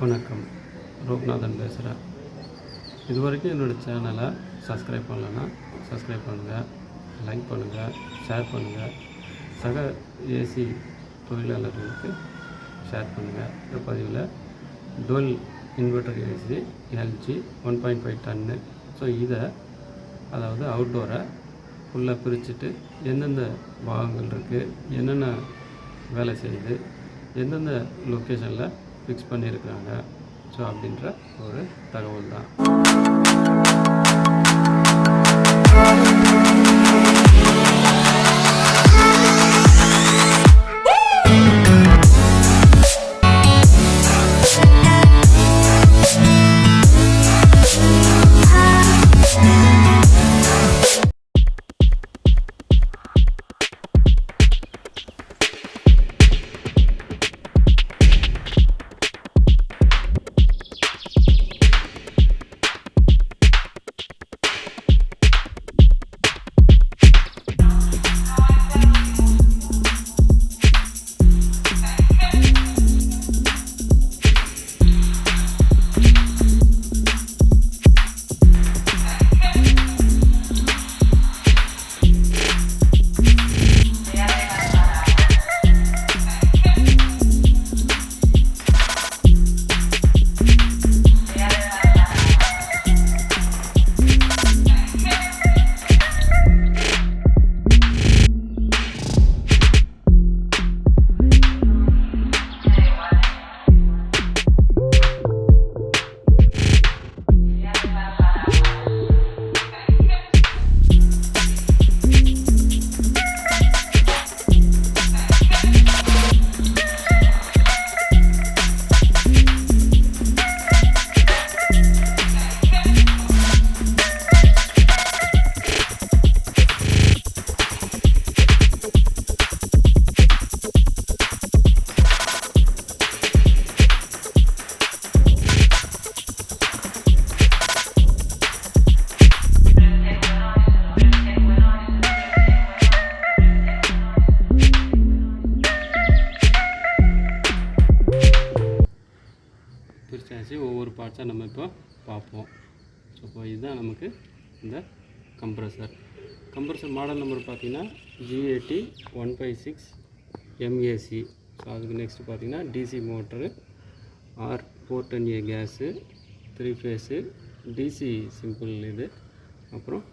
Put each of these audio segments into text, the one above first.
வணக்கம், ரூப்நாதன் பேசுகிறேன். இது வரைக்கும் என்னோடய சேனலை சப்ஸ்கிரைப் பண்ணலைன்னா சப்ஸ்கிரைப் பண்ணுங்கள், லைக் பண்ணுங்கள், ஷேர் பண்ணுங்கள். சக ஏசி தொழிலாளர்களுக்கு ஷேர் பண்ணுங்கள். இந்த பதிவில் டுவெல் இன்வெர்டர் ஏசி எல்ஜி 1.5 டன்னு. ஸோ இதை அதாவது அவுட்டோரை ஃபுல்லாக பிரிச்சுட்டு எந்தெந்த பாகங்கள் இருக்குது, என்னென்ன வேலை செய்யுது, எந்தெந்த லொக்கேஷனில் ஃபிக்ஸ் பண்ணியிருக்காங்க, ஸோ அப்படின்ற ஒரு தகவல் தான். பிரிச்சாச்சு. ஒவ்வொரு பார்ட்ஸாக நம்ம இப்போ பார்ப்போம். ஸோ இப்போ இதுதான் நமக்கு இந்த கம்ப்ரஸர் மாடல் நம்பர் பார்த்திங்கன்னா G80 156 MAC. ஸோ அதுக்கு நெக்ஸ்ட்டு பார்த்திங்கன்னா DC motor, R410A gas, 3 phase, DC simple இது, அப்புறம்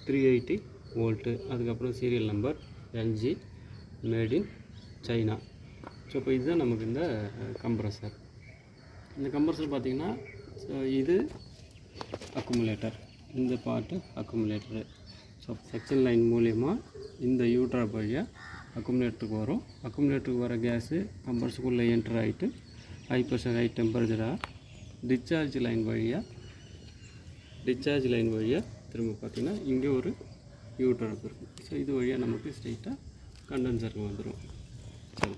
380 வோல்ட்டு, அதுக்கப்புறம் serial number LG made in China. So இப்போ இதுதான் நமக்கு இந்த கம்ப்ரஸர். இந்த கம்ப்ரஸர் பார்த்திங்கன்னா இது அக்குமுலேட்டர், இந்த part accumulator. So section line மூலயமா இந்த யூட்ராப் வழியாக அக்குமுலேட்டருக்கு வரும். அக்குமுலேட்டருக்கு வர கேஸு கம்ப்ரஸருக்குள்ளே என்டர் ஆகிட்டு ஹை ப்ரெஷர் ஹை டெம்பரேச்சராக டிஸ்சார்ஜ் லைன் வழியாக திரும்ப பார்த்திங்கன்னா இங்கே ஒரு யூட்ராப் இருக்குது. ஸோ இது வழியாக நமக்கு ஸ்ட்ரெயிட்டாக கண்டென்சருக்கு வந்துடும். சரி,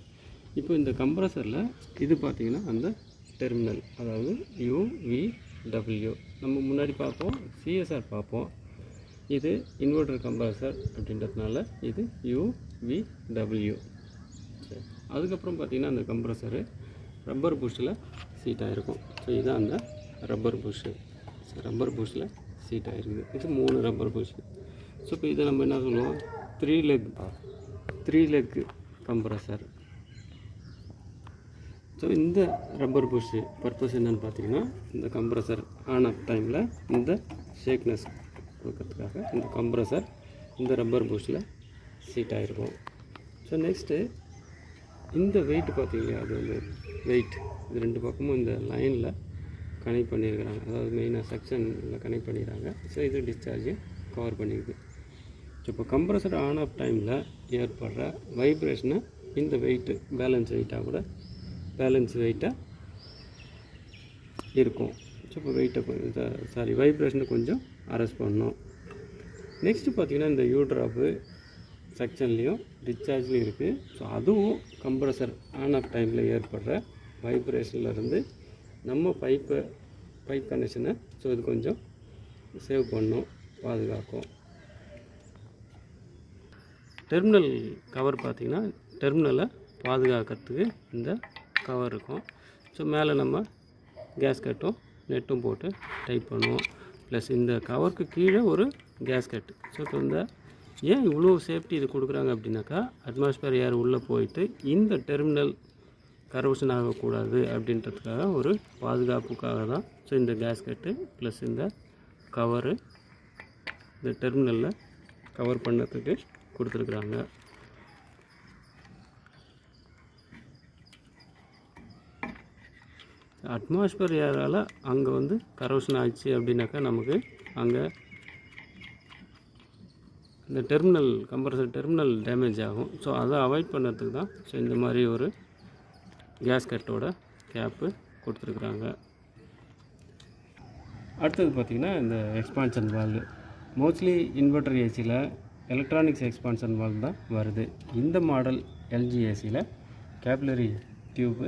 இப்போ இந்த கம்ப்ரஸரில் இது பார்த்திங்கன்னா அந்த டெர்மினல், அதாவது UVW. நம்ம முன்னாடி பார்ப்போம், CSR பார்ப்போம். இது இன்வெர்டர் கம்ப்ரஸர் அப்படின்றதுனால இது UVW. சரி, அதுக்கப்புறம் பார்த்திங்கன்னா அந்த கம்ப்ரஸரு ரப்பர் புஷ்ஷில் சீட்டாக இருக்கும். ஸோ இதுதான் அந்த ரப்பர் புஷ்ஷு. ஸோ ரப்பர் புஷ்ஷில் சீட்டாக இருக்குது. இது 3 ரப்பர் புஷ்ஷு. ஸோ இப்போ இதை நம்ம என்ன சொல்லுவோம், 3 லெக் கம்ப்ரஸர். ஸோ இந்த ரப்பர் புஷ்ஷு பர்பஸ் என்னென்னு பார்த்தீங்கன்னா, இந்த கம்ப்ரஸர் ஆன் ஆஃப் டைமில் இந்த ஷேக்னஸ் கொடுக்கறதுக்காக இந்த கம்ப்ரஸர் இந்த ரப்பர் புஷ்ஷில் சீட் ஆகிருக்கும். ஸோ நெக்ஸ்ட்டு இந்த வெயிட் பார்த்திங்களா, அது வந்து வெயிட் இது 2 பக்கமும் இந்த லைனில் கனெக்ட் பண்ணியிருக்கிறாங்க, அதாவது மெயினாக செக்ஷனில் கனெக்ட் பண்ணிடுறாங்க. ஸோ இது டிஸ்சார்ஜை கவர் பண்ணிடுது. ஸோ இப்போ கம்ப்ரஸர் ஆன் ஆஃப் டைமில் ஏற்படுற வைப்ரேஷனை இந்த வெயிட்டு பேலன்ஸ் வெயிட்டாக இருக்கும். ஸோ இப்போ வைப்ரேஷனை கொஞ்சம் அரெஸ்ட் பண்ணணும். நெக்ஸ்ட்டு பார்த்திங்கன்னா இந்த யூட்ராப்பு செக்ஷன்லேயும் டிஸ்சார்ஜ்லேயும் இருக்குது. ஸோ அதுவும் கம்ப்ரஸர் ஆன் ஆஃப் டைமில் ஏற்படுற வைப்ரேஷன்லேருந்து நம்ம பைப் கனெக்ஷனை ஸோ இது கொஞ்சம் சேவ் பண்ணும், பாதுகாக்கும். டெர்மினல் கவர் பார்த்திங்கன்னா டெர்மினலை பாதுகாக்கிறதுக்கு இந்த கவர் இருக்கும். ஸோ மேலே நம்ம கேஸ்கட்டும் நெட்டும் போட்டு டைப் பண்ணுவோம். ப்ளஸ் இந்த கவருக்கு கீழே ஒரு கேஸ்கட். ஸோ இப்போ இந்த ஏன் இவ்வளோ சேஃப்டி இது கொடுக்குறாங்க அப்படின்னாக்கா, அட்மாஸ்பியர் ஏர் உள்ளே போயிட்டு இந்த டெர்மினல் கரோஷன் ஆகக்கூடாது அப்படின்றதுக்காக ஒரு பாதுகாப்புக்காக தான். ஸோ இந்த கேஸ்கட்டு ப்ளஸ் இந்த கவரு இந்த டெர்மினலில் கவர் பண்ணுறதுக்கு கொடுத்துருக்குறாங்க. அட்மாஸ்பியர் ஏரால் அங்கே வந்து கரோஷன் ஆச்சு அப்படின்னாக்கா நமக்கு அங்கே இந்த டெர்மினல் கம்ப்ரஸர் டெர்மினல் டேமேஜ் ஆகும். ஸோ அதை அவாய்ட் பண்ணுறதுக்கு தான் ஸோ இந்த மாதிரி ஒரு கேஸ்கட்டோட கேப்பு கொடுத்துருக்குறாங்க. அடுத்தது பார்த்திங்கன்னா இந்த எக்ஸ்பான்ஷன் வால்வு. மோஸ்ட்லி இன்வெர்டர் ஏசியில் எலக்ட்ரானிக்ஸ் எக்ஸ்பான்ஷன் வால்வ் தான் வருது. இந்த மாடல் எல்ஜி ஏசியில் கேப்லரி டியூப்பு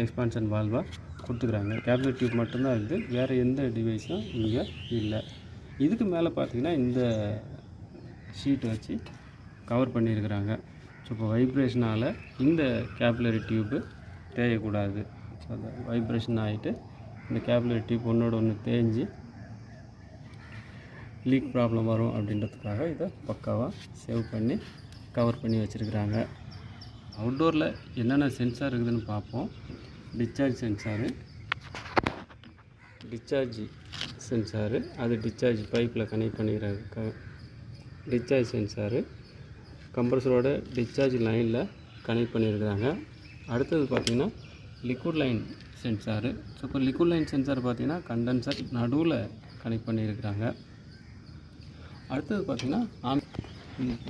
எக்ஸ்பான்ஷன் வால்வாக கொடுத்துக்குறாங்க. கேப்லரி டியூப் மட்டும்தான் இருக்குது, வேறு எந்த டிவைஸும் இங்கே இல்லை. இதுக்கு மேலே பார்த்திங்கன்னா இந்த ஷீட் வச்சு கவர் பண்ணியிருக்கிறாங்க. ஸோ இப்போ வைப்ரேஷனால் இந்த கேப்லரி டியூப்பு தேயக்கூடாது. ஸோ அந்த வைப்ரேஷன் ஆகிட்டு இந்த கேப்லரி டியூப் ஒன்றோட ஒன்று தேஞ்சு லீக் ப்ராப்ளம் வரும் அப்படின்றதுக்காக இதை பக்காவாக சேவ் பண்ணி கவர் பண்ணி வச்சுருக்குறாங்க. அவுட்டோரில் என்னென்ன சென்சார் இருக்குதுன்னு பார்ப்போம். டிஸ்சார்ஜ் சென்சாரு அது டிஸ்சார்ஜ் பைப்பில் கனெக்ட் பண்ணிக்கிறாங்க. டிஸ்சார்ஜ் சென்சாரு கம்ப்ரஸரோட டிஸ்சார்ஜ் லைனில் கனெக்ட் பண்ணியிருக்கிறாங்க. அடுத்தது பார்த்திங்கன்னா லிக்விட் லைன் சென்சாரு. ஸோ இப்போ லிக்விட் லைன் சென்சார் பார்த்திங்கன்னா கண்டென்சர் நடுவில் கனெக்ட் பண்ணியிருக்கிறாங்க. அடுத்தது பார்த்திங்கன்னா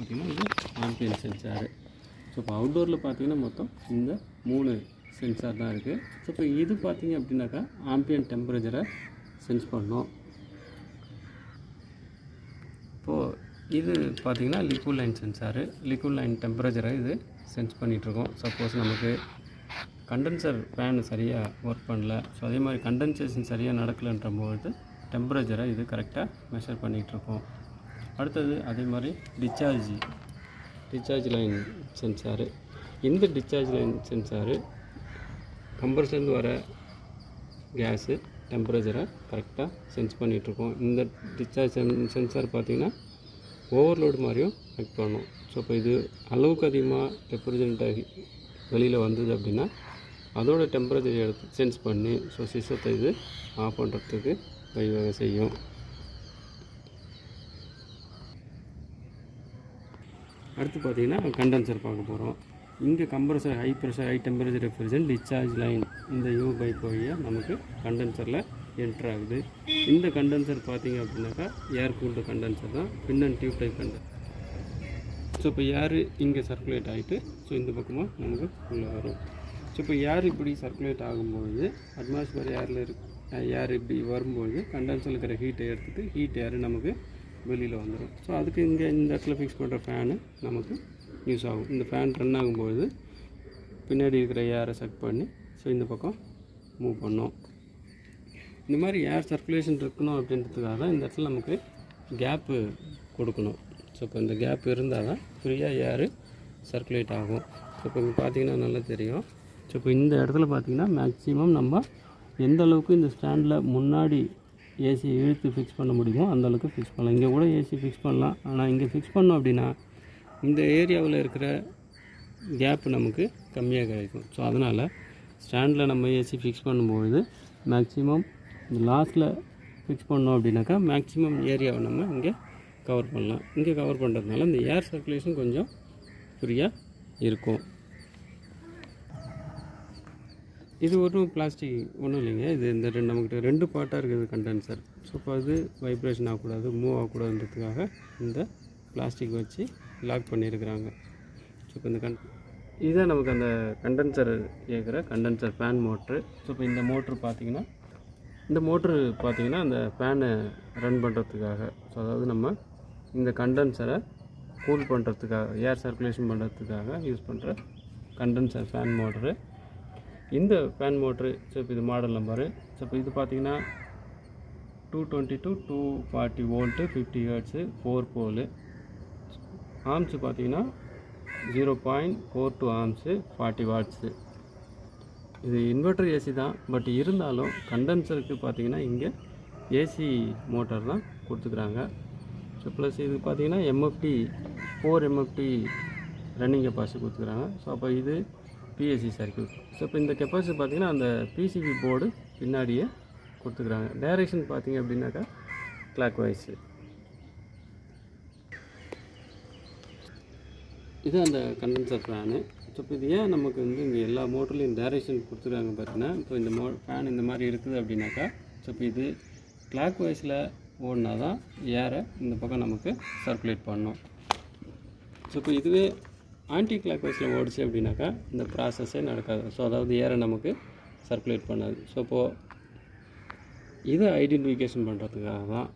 இது ஆம்பியன் சென்சாரு. ஸோ இப்போ அவுட்டோரில் பார்த்திங்கன்னா மொத்தம் இந்த 3 சென்சார் தான் இருக்குது. ஸோ இப்போ இது பார்த்திங்க அப்படின்னாக்கா ஆம்பியன் டெம்பரேச்சரை சென்ஸ் பண்ணோம். இப்போது இது பார்த்திங்கன்னா liquid line sensor. Liquid line டெம்பரேச்சரை இது சென்ஸ் பண்ணிகிட்ருக்கோம். சப்போஸ் நமக்கு கண்டென்சர் ஃபேனு சரியாக ஒர்க் பண்ணல, ஸோ அதே மாதிரி கண்டென்சேஷன் சரியாக நடக்கலைன்றபோது டெம்பரேச்சரை இது கரெக்டாக மெஷர் பண்ணிகிட்ருக்கோம். அடுத்தது அதே மாதிரி டிஸ்சார்ஜ் லைன் சென்சாரு. இந்த டிஸ்சார்ஜ் லைன் சென்சாரு கம்ப்ரஸர்லேருந்து வர கேஸு டெம்பரேச்சரை கரெக்டாக சென்ஸ் பண்ணிகிட்ருக்கோம். இந்த டிஸ்சார்ஜ் சென்சார் பார்த்திங்கன்னா ஓவர்லோடு மாதிரியும் ஆக்ட் பண்ணும். ஸோ இப்போ இது அளவுக்கு அதிகமாக ரெஃப்ரிஜரண்ட்டாகி வெளியில் வந்தது அப்படின்னா அதோட டெம்பரேச்சர் எடுத்து சென்ஸ் பண்ணி ஸோ சிஸ்டத்தை இது ஆஃப் பண்ணுறதுக்கு வழிவகை செய்யும். அடுத்து பார்த்திங்கன்னா கண்டென்சர் பார்க்க போகிறோம். இங்கே compressor high pressure high temperature refrigerant discharge line இந்த யூ பைப் வழியாக நமக்கு கண்டென்சரில் என்ட்ரு ஆகுது. இந்த கண்டென்சர் பார்த்திங்க அப்படின்னாக்கா ஏர் கூல்டு கண்டென்சர் தான், fin and tube type condenser. So இப்போ ஏர் இங்கே சர்க்குலேட் ஆகிட்டு ஸோ இந்த பக்கமாக நமக்கு உள்ளே வரும். ஸோ இப்போ ஏர் இப்படி சர்க்குலேட் ஆகும்போது அட்மாஸ்பியர் ஏர் இப்படி வரும்போது கண்டென்சரில் இருக்கிற ஹீட்டை எடுத்துகிட்டு ஹீட் ஏர் நமக்கு வெளியில் வந்துடும். ஸோ அதுக்கு இங்கே இந்த இடத்துல ஃபிக்ஸ் பண்ணுற ஃபேனு நமக்கு யூஸ் ஆகும். இந்த ஃபேன் ரன் ஆகும்போது பின்னாடி இருக்கிற ஏரை செக் பண்ணி ஸோ இந்த பக்கம் மூவ் பண்ணோம். இந்த மாதிரி ஏர் சர்க்குலேஷன் இருக்கணும் அப்படின்றதுக்காக தான் இந்த இடத்துல நமக்கு கேப்பு கொடுக்கணும். ஸோ இப்போ இந்த கேப் இருந்தால் தான் ஃப்ரீயாக ஏர் சர்க்குலேட் ஆகும். ஸோ இப்போ இங்கே பார்த்திங்கன்னா நல்லா தெரியும். ஸோ இப்போ இந்த இடத்துல பார்த்திங்கன்னா மேக்ஸிமம் நம்ம எந்த அளவுக்கு இந்த ஸ்டாண்டில் முன்னாடி ஏசி இழுத்து ஃபிக்ஸ் பண்ண முடியுமோ அந்தளவுக்கு ஃபிக்ஸ் பண்ணலாம். இங்கே கூட ஏசி ஃபிக்ஸ் பண்ணலாம். ஆனால் இங்கே ஃபிக்ஸ் பண்ணோம் அப்படின்னா இந்த ஏரியாவில் இருக்கிற கேப்பு நமக்கு கம்மியாக கிடைக்கும். ஸோ அதனால் ஸ்டாண்டில் நம்ம ஏசி ஃபிக்ஸ் பண்ணும்பொழுது மேக்ஸிமம் லாஸ்ட்டில் ஃபிக்ஸ் பண்ணோம் அப்படின்னாக்கா மேக்ஸிமம் ஏரியாவை நம்ம இங்கே கவர் பண்ணலாம். இங்கே கவர் பண்ணுறதுனால இந்த ஏர் சர்க்குலேஷன் கொஞ்சம் ஃப்ரீயாக இருக்கும். இது ஒன்றும் பிளாஸ்டிக் ஒன்றும் இல்லைங்க. இது இந்த நமக்கு 2 பார்ட்டாக இருக்குது கண்டென்சர். ஸோ இப்போ அது வைப்ரேஷன் ஆகக்கூடாது, மூவ் ஆகக்கூடாதுன்றதுக்காக இந்த பிளாஸ்டிக் வச்சு லாக் பண்ணியிருக்கிறாங்க. ஸோ இப்போ இந்த இதுதான் நமக்கு அந்த கண்டென்சர் கேட்குற கண்டென்சர் ஃபேன் மோட்ரு. ஸோ இப்போ இந்த மோட்ரு பார்த்திங்கன்னா அந்த ஃபேனை ரன் பண்ணுறதுக்காக, ஸோ அதாவது நம்ம இந்த கண்டென்சரை கூல் பண்ணுறதுக்காக ஏர் சர்க்குலேஷன் பண்ணுறதுக்காக யூஸ் பண்ணுற கண்டென்சர் ஃபேன் மோட்ரு. இந்த ஃபேன் மோட்ரு ஸோ இப்போ இது மாடல் நம்பரு. ஸோ இப்போ இது பார்த்திங்கன்னா 220 to 240 volt 50 hertz 4 Bholu. Amps பார்த்திங்கன்னா 0.42 ஆம்ஸு 40 வாட்ஸு. இது இன்வெர்டர் ஏசி தான், பட் இருந்தாலும் கண்டென்சருக்கு பார்த்தீங்கன்னா இங்கே ஏசி மோட்டார் தான் கொடுத்துக்கிறாங்க. ஸோ ப்ளஸ் இது பார்த்தீங்கன்னா எம்எஃப்டி 4 எம்எஃப்டி ரன்னிங் கெப்பாசிட்டி கொடுத்துக்கிறாங்க. ஸோ அப்போ இது பிஎஸ்சி சர்க்யூட். ஸோ இப்போ இந்த கெப்பாசிட்டி பார்த்தீங்கன்னா அந்த பிசிபி போர்டு பின்னாடியே கொடுத்துக்கிறாங்க. டைரெக்ஷன் பார்த்தீங்க அப்படின்னாக்கா கிளாக் வைஸு. இது அந்த கண்டென்சர் ஃபேனு. ஸோ இப்போ இது ஏன் நமக்கு வந்து இங்கே எல்லா மோட்டர்லேயும் டைரெக்ஷன் கொடுத்துருக்காங்க பார்த்தீங்கன்னா, இப்போ இந்த ஃபேன் இந்த மாதிரி இருக்குது அப்படின்னாக்கா, ஸோ இப்போ இது கிளாக் வைஸில் ஓடினா தான் ஏரை இந்த பக்கம் நமக்கு சர்க்குலேட் பண்ணணும். ஸோ இப்போ இதுவே ஆன்டி கிளாக் வைஸில் ஓடிச்சு அப்படின்னாக்கா இந்த ப்ராசஸே நடக்காது. ஸோ அதாவது ஏரை நமக்கு சர்க்குலேட் பண்ணாது. ஸோ இப்போது இதை ஐடென்டிஃபிகேஷன் பண்ணுறதுக்காக தான்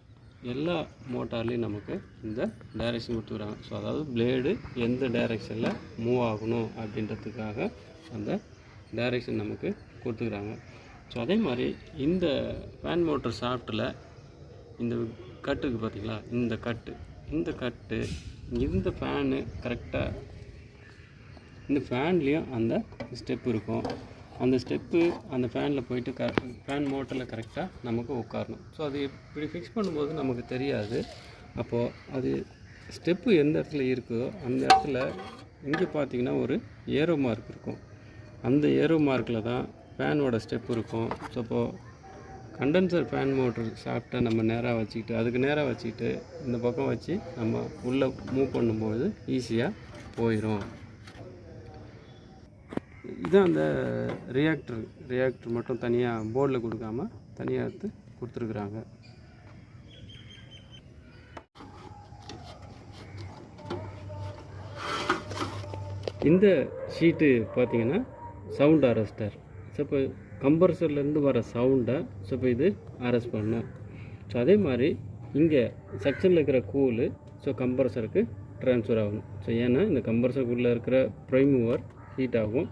எல்லா மோட்டார்லேயும் நமக்கு இந்த டைரெக்ஷன் கொடுத்துக்கிறாங்க. ஸோ அதாவது பிளேடு எந்த டைரெக்ஷனில் மூவ் ஆகணும் அப்படின்றதுக்காக அந்த டைரெக்ஷன் நமக்கு கொடுத்துக்கிறாங்க. ஸோ அதே மாதிரி இந்த ஃபேன் மோட்டர் ஷாஃப்ட்டில் இந்த கட்டுக்கு பார்த்திங்களா, இந்த கட்டு இந்த ஃபேனு கரெக்டாக இந்த ஃபேன்லேயும் அந்த ஸ்டெப் இருக்கும். அந்த ஸ்டெப்பு அந்த ஃபேனில் போயிட்டு ஃபேன் மோட்டரில் கரெக்டாக நமக்கு உட்காரணும். ஸோ அது இப்படி ஃபிக்ஸ் பண்ணும்போது நமக்கு தெரியாது. அப்போது அது ஸ்டெப்பு எந்த இடத்துல இருக்கோ அந்த இடத்துல இங்கே பார்த்திங்கன்னா ஒரு ஏரோ மார்க் இருக்கும். அந்த ஏரோ மார்க்கில் தான் ஃபேனோட ஸ்டெப் இருக்கும். ஸோ அப்போது கண்டென்சர் ஃபேன் மோட்டர் ஷாஃப்ட்டை நம்ம நேராக வச்சுக்கிட்டு அதுக்கு நேராக வச்சுக்கிட்டு இந்த பக்கம் வச்சு நம்ம உள்ளே மூவ் பண்ணும்போது ஈஸியாக போயிடும். இதுதான் அந்த ரியாக்டர் மட்டும் தனியாக போர்டில் கொடுக்காம தனியாக எடுத்து கொடுத்துருக்குறாங்க. இந்த ஷீட்டு பார்த்திங்கன்னா சவுண்ட் அரெஸ்டர். ஸோ இப்போ கம்ப்ரஸர்லேருந்து வர சவுண்டை ஸோ இப்போ இது அரெஸ்ட் பண்ணும். ஸோ அதே மாதிரி இங்கே செக்ஷனில் இருக்கிற கூலு ஸோ கம்ப்ரஸருக்கு ட்ரான்ஸ்ஃபர் ஆகணும். ஸோ ஏன்னா இந்த கம்ப்ரஸருக்குள்ளே இருக்கிற ப்ரைம் மூவர் ஹீட் ஆகும்.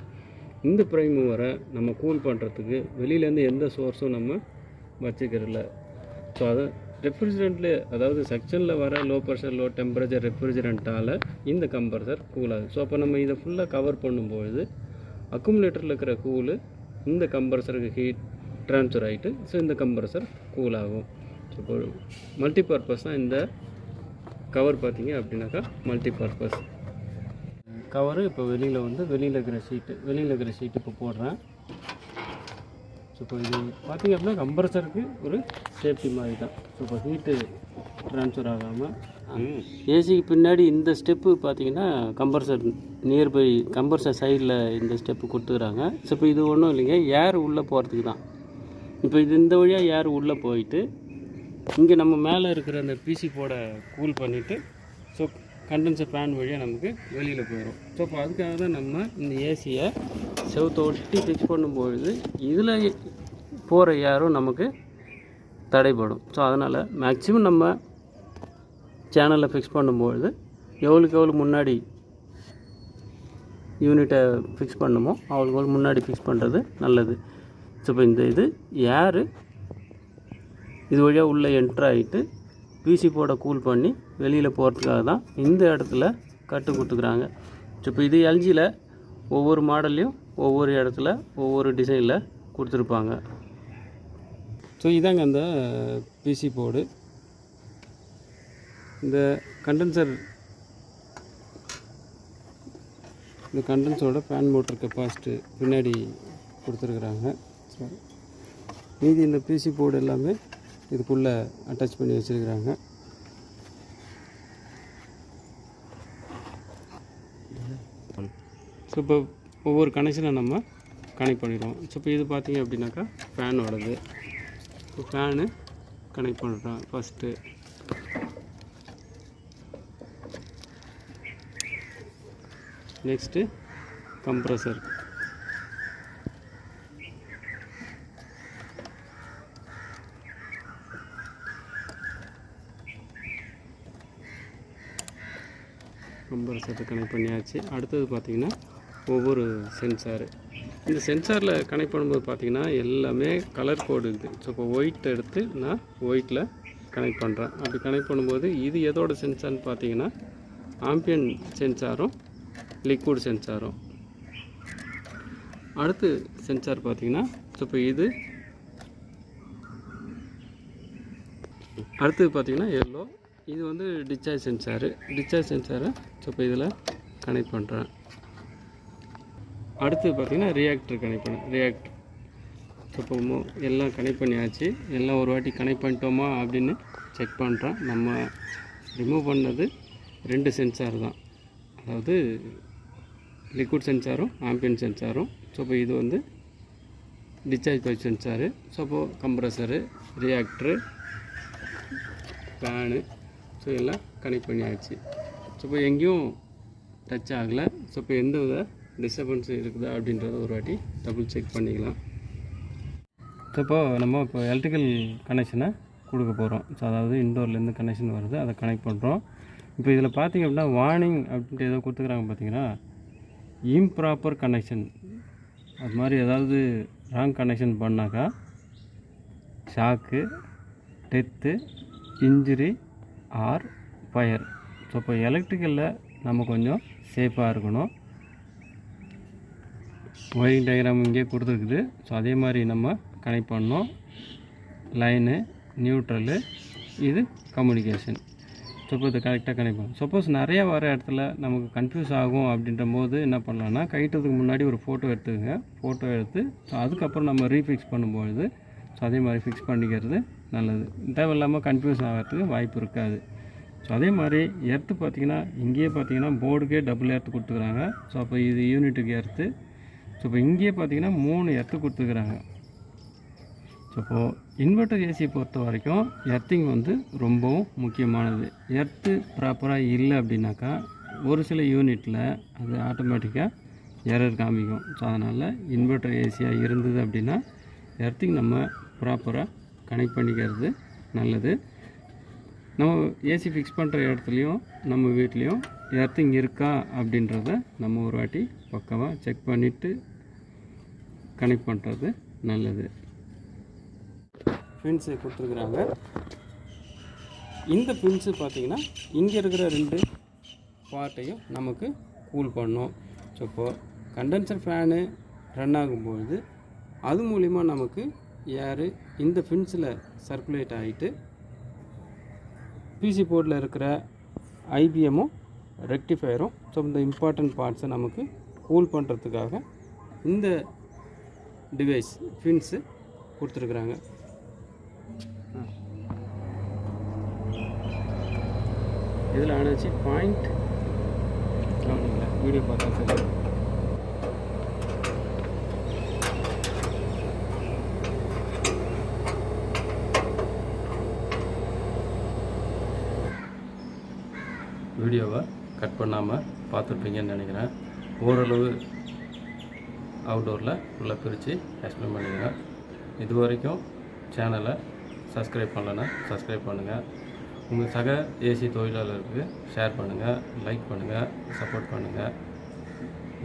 இந்த ப்ரைம் மூவரை நம்ம கூல் பண்ணுறதுக்கு வெளியிலேருந்து எந்த சோர்ஸும் நம்ம வச்சுக்கிறதில்ல. ஸோ அதை ரெஃப்ரிஜரண்ட்லேயே அதாவது செக்ஷனில் வர லோ ப்ரெஷர் லோ டெம்பரேச்சர் ரெஃப்ரிஜரண்ட்டால் இந்த கம்ப்ரஸர் கூல் ஆகுது. ஸோ அப்போ நம்ம இதை ஃபுல்லாக கவர் பண்ணும்போது அக்குமுலேட்டரில் இருக்கிற கூலு இந்த கம்ப்ரஸருக்கு ஹீட் ட்ரான்ஸ்ஃபர் ஆகிட்டு ஸோ இந்த கம்ப்ரஸர் கூல் ஆகும். ஸோ இப்போ மல்டிபர்பஸ் தான் இந்த கவர் பார்த்திங்க அப்படின்னாக்கா மல்டிபர்பஸ் கவரு. இப்போ வெளியில் இருக்கிற ஷீட்டு இப்போ போடுறேன். ஸோ இப்போ இது பார்த்திங்க அப்படின்னா கம்ப்ரஸருக்கு ஒரு சேஃப்டி மாதிரி தான். ஸோ இப்போ ஹீட்டு ட்ரான்ஸ்ஃபர் ஆகாமல் ஏசிக்கு பின்னாடி இந்த ஸ்டெப்பு பார்த்திங்கன்னா கம்ப்ரஸர் நியர்பை கம்ப்ரஸர் சைடில் இந்த ஸ்டெப்பு கொடுத்துக்கிறாங்க. ஸோ இப்போ இது ஒன்றும் இல்லைங்க, ஏர் உள்ளே போகிறதுக்கு தான். இப்போ இது இந்த வழியாக ஏர் உள்ளே போயிட்டு இங்கே நம்ம மேலே இருக்கிற அந்த பிசி போட கூல் பண்ணிவிட்டு ஸோ கண்டென்சர் ஃபேன் வழியாக நமக்கு வெளியில் போயிடும். ஸோ இப்போ அதுக்காக தான் நம்ம இந்த ஏசியை செவுத்தை ஒட்டி ஃபிக்ஸ் பண்ணும்பொழுது இதில் போகிற ஏரும் நமக்கு தடைப்படும். ஸோ அதனால் மேக்ஸிமம் நம்ம சேனலில் ஃபிக்ஸ் பண்ணும்பொழுது எவ்வளோ முன்னாடி யூனிட்டை ஃபிக்ஸ் பண்ணுமோ அவ்வளோக்கு முன்னாடி ஃபிக்ஸ் பண்ணுறது நல்லது. ஸோ இப்போ இந்த ஏரு இது வழியாக உள்ளே என்ட்ராகிட்டு பிசி போட கூல் பண்ணி வெளியில் போகிறதுக்காக தான் இந்த இடத்துல கட்டு கொடுத்துக்கிறாங்க. ஸோ இப்போ இது எல்ஜியில் ஒவ்வொரு மாடல்லையும் ஒவ்வொரு இடத்துல ஒவ்வொரு டிசைனில் கொடுத்துருப்பாங்க. ஸோ இதாங்க அந்த பிசி போர்டு. இந்த கண்டென்சரோட ஃபேன் மோட்டர் கெப்பாசிட்டி பின்னாடி கொடுத்துருக்குறாங்க. ஸோ மீதி இந்த பிசி போர்டு எல்லாமே இதுக்குள்ளே அட்டாச் பண்ணி வச்சுருக்கிறாங்க. ஸோ இப்போ ஒவ்வொரு கனெக்ஷனை நம்ம கனெக்ட் பண்ணிடுவோம். ஸோ இப்போ இது பார்த்திங்க அப்படின்னாக்கா ஃபேனோடது. இப்போ ஃபேனு கனெக்ட் பண்ணுறோம் ஃபஸ்ட்டு. Next compressor. கம்ப்ரஸரை கனெக்ட் பண்ணியாச்சு. அடுத்தது பார்த்திங்கன்னா ஒவ்வொரு சென்சாரு. இந்த சென்சாரில் கனெக்ட் பண்ணும்போது பார்த்திங்கன்னா எல்லாமே கலர் கோடு இருக்குது. ஸோ இப்போ ஒயிட் எடுத்து நான் ஒயிட்டில் கனெக்ட் பண்ணுறேன். அப்படி கனெக்ட் பண்ணும்போது இது எதோட சென்சார்னு பார்த்திங்கன்னா ஆம்பியன் சென்சாரும் லிக்விட் சென்சாரும். அடுத்து சென்சார் பார்த்தீங்கன்னா ஸோ இப்போ இது அடுத்தது பார்த்தீங்கன்னா எல்லோ, இது வந்து டிஸ்சார்ஜ் சென்சாரு. ஸோ இப்போ இதில் கனெக்ட் பண்ணுறேன். அடுத்து பார்த்தீங்கன்னா ரியாக்டர் கனெக்ட் பண்ணேன். ரியாக்டர் ஸோ இப்போ எல்லாம் கனெக்ட் பண்ணியாச்சு. எல்லாம் ஒரு வாட்டி கனெக்ட் பண்ணிட்டோமா அப்படின்னு செக் பண்ணுறேன். நம்ம ரிமூவ் பண்ணது 2 சென்சார் தான், அதாவது லிக்விட் சென்சாரும் ஆம்பியன்ட் சென்சாரும். ஸோ இப்போ இது வந்து டிஸ்சார்ஜ் பைப் சென்சாரு. ஸோ இப்போது கம்ப்ரஸரு, ரியாக்டரு, ஃபேனு ஸோ எல்லாம் கனெக்ட் பண்ணியாச்சு. ஸோ இப்போ எங்கேயும் டச் ஆகலை. ஸோ இப்போ எந்த வித டிஸ்டர்பன்ஸ் இருக்குதா அப்படின்றத ஒரு வாட்டி டபுள் செக் பண்ணிக்கலாம். ஸோ இப்போது நம்ம இப்போ எலக்ட்ரிக்கல் கனெக்ஷனை கொடுக்க போகிறோம். ஸோ அதாவது இன்டோர்லேருந்து கனெக்ஷன் வருது, அதை கனெக்ட் பண்ணுறோம். இப்போ இதில் பார்த்திங்க அப்படின்னா வார்னிங் அப்படின்ட்டு ஏதோ கொடுத்துக்கிறாங்க பார்த்தீங்கன்னா, இம்ப்ராப்பர் கனெக்ஷன், அது மாதிரி ஏதாவது ராங் கனெக்ஷன் பண்ணாக்கா shock, death, injury R fire. So இப்போ எலக்ட்ரிக்கலில் நம்ம கொஞ்சம் சேஃபாக இருக்கணும். ஒயரிங் டயக்ராம் இங்கே கொடுத்துருக்குது. ஸோ அதே மாதிரி நம்ம கனெக்ட் பண்ணோம். லைனு, நியூட்ரலு, இது கம்யூனிகேஷன். ஸோ இப்போ இது கரெக்டாக கனெக்ட் பண்ணணும். சப்போஸ் நிறையா வர இடத்துல நமக்கு கன்ஃபியூஸ் ஆகும் அப்படின்ற போது என்ன பண்ணலான்னா, கயிட்டுறதுக்கு முன்னாடி ஒரு ஃபோட்டோ எடுத்துக்கங்க. ஃபோட்டோ எடுத்து ஸோ அதுக்கப்புறம் நம்ம ரீஃபிக்ஸ் பண்ணும்பொழுது ஸோ அதே மாதிரி ஃபிக்ஸ் பண்ணிக்கிறது நல்லது. தேவையில்லாமல் கன்ஃபியூஸ் ஆகிறதுக்கு வாய்ப்பு இருக்காது. ஸோ அதே மாதிரி எர்த்து பார்த்திங்கன்னா, இங்கேயே பார்த்திங்கன்னா போர்டுக்கே டபுள் எர்த்து கொடுத்துக்கிறாங்க. ஸோ அப்போ இது யூனிட்டுக்கு எர்த்து. ஸோ இப்போ இங்கேயே பார்த்திங்கன்னா 3 எர்த்து கொடுத்துக்கிறாங்க. ஸோ இப்போது இன்வெர்ட்டர் ஏசியை பொறுத்த வரைக்கும் எர்த்திங் வந்து ரொம்பவும் முக்கியமானது. எர்த்து ப்ராப்பராக இல்லை அப்படின்னாக்கா ஒரு சில யூனிட்டில் அது ஆட்டோமேட்டிக்காக எரர் காமிக்கும். ஸோ அதனால் இன்வெர்ட்டர் ஏசியாக இருந்தது அப்படின்னா எர்த்திங் நம்ம ப்ராப்பராக கனெக்ட் பண்ணிக்கிறது நல்லது. நம்ம ஏசி ஃபிக்ஸ் பண்ணுற இடத்துலையும் நம்ம வீட்லேயும் எர்த்திங் இருக்கா அப்படின்றத நம்ம ஒரு வாட்டி பக்காவாக செக் பண்ணிவிட்டு கனெக்ட் பண்ணுறது நல்லது. ஃபின்ஸு கொடுத்துருக்குறாங்க. இந்த ஃபின்ஸு பார்த்திங்கன்னா இங்கே இருக்கிற 2 பார்ட்டையும் நமக்கு கூல் பண்ணோம். ஸோ இப்போது கண்டென்சர் ஃபேனு ரன் ஆகும்பொழுது அது மூலிமா நமக்கு ஏரு இந்த ஃபின்ஸில் சர்க்குலேட் ஆகிட்டு பிசி போர்டில் இருக்கிற ஐபிஎம்மும் ரெக்டிஃபயரும் ஸோ இந்த இம்பார்ட்டன்ட் பார்ட்ஸை நமக்கு கூல் பண்ணுறதுக்காக இந்த டிவைஸ் ஃபின்ஸு கொடுத்துருக்குறாங்க. இதில் ஆனாச்சு பாயிண்ட் வீடியோ பார்த்தா சரி. வீடியோவை கட் பண்ணாமல் பார்த்துருப்பீங்கன்னு நினைக்கிறேன். ஓரளவு அவுட்டோரில் உள்ளே பிரித்து எக்ஸ்பிளைன் பண்ணிக்கிறேன். இது வரைக்கும் சேனலை சப்ஸ்கிரைப் பண்ணலைன்னா சப்ஸ்கிரைப் பண்ணுங்கள். உங்கள் சக ஏசி தொழிலாளருக்கு ஷேர் பண்ணுங்கள், லைக் பண்ணுங்கள், சப்போர்ட் பண்ணுங்கள்.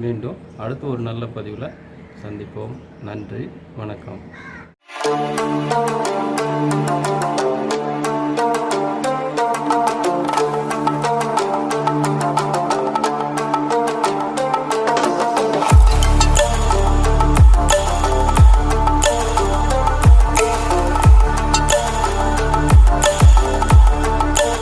மீண்டும் அடுத்த ஒரு நல்ல பதிவில் சந்திப்போம். நன்றி, வணக்கம்.